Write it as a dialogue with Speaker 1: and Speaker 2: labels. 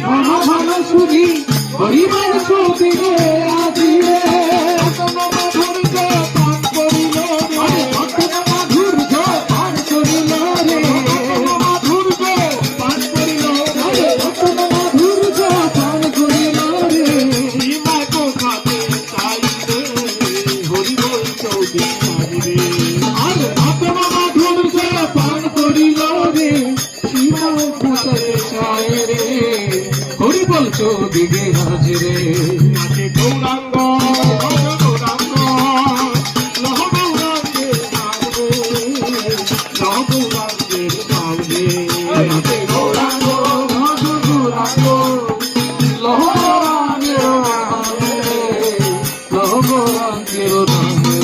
Speaker 1: ঘন ঘন শুনি হরিবার সবিরে আজিরে মাধুর্য পান করিল রে মাধুর্য পান করিল রে মাধুর্য পান করিল রে সীমা তো কাছে চাইলে হরি বল চৌধুরী আজিরে আর আত্মা মাধুর্য পান করিল রে সীমা কাছে চায় রে হরি বল চৌদিকে হাজিরে নাচে গৌরাঙ্গ গৌরাঙ্গ লহ গৌরাঙ্গের নামে লহ গৌরাঙ্গের নামে নাচে গৌরাঙ্গ গৌরাঙ্গ লহ গৌরাঙ্গের নামে লহ গৌরাঙ্গের নামে